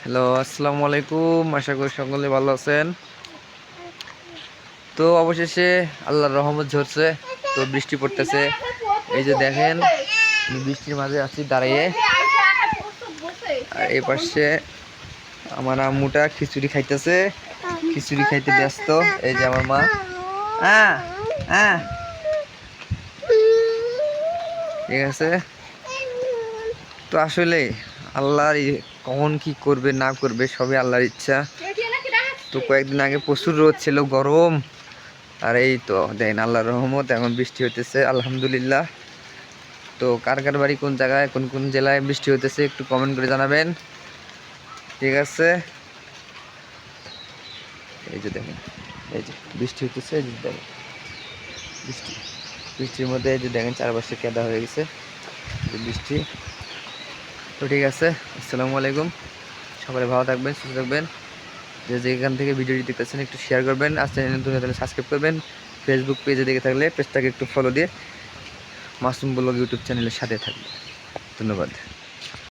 Hello, আসসালামু আলাইকুম। আশা করি সকলে ভালো আছেন। তো অবশেষে আল্লাহর রহমত ঝরছে, তো বৃষ্টি পড়তেছে। এই যে দেখেন, আমি বৃষ্টির মাঝে আছি দাঁড়িয়ে। আর এই পাশে আমার আম্মুটা খিচুড়ি খাইতেছে, খিচুড়ি খাইতে ব্যস্ত। এই যে আমার মা। হ্যাঁ হ্যাঁ, ঠিক আছে। তো আসলে আল্লাহর কখন কি করবে না করবে সবই আল্লাহর ইচ্ছা। তো কয়েকদিন আগে প্রচুর রোদ ছিল, গরম। আর এই তো দেখেন আল্লাহর রহমত, এখন বৃষ্টি হইতেছে আলহামদুলিল্লাহ। তো কার কার বাড়ি কোন জায়গায়, কোন কোন জেলায় বৃষ্টি হইতেছে একটু কমেন্ট করে জানাবেন, ঠিক আছে। এই যে দেখেন, এই যে বৃষ্টি হইতেছে, এই যে দেখেন বৃষ্টি, বৃষ্টির মধ্যে এই যে দেখেন চারপাশে কেদা হয়ে গেছে, যে বৃষ্টি। তো ঠিক আছে, আসসালামু আলাইকুম। সবাই ভালো থাকবেন, সুস্থ থাকবেন। যে যেখান থেকে ভিডিওটি দেখতেছেন একটু শেয়ার করবেন, আর চ্যানেল নতুন হলে সাবস্ক্রাইব করবেন। ফেসবুক পেজে দেখে থাকলে পেজটাকে একটু ফলো দিয়ে মাসুম ব্লগ ইউটিউব চ্যানেলের সাথে থাকবে। ধন্যবাদ।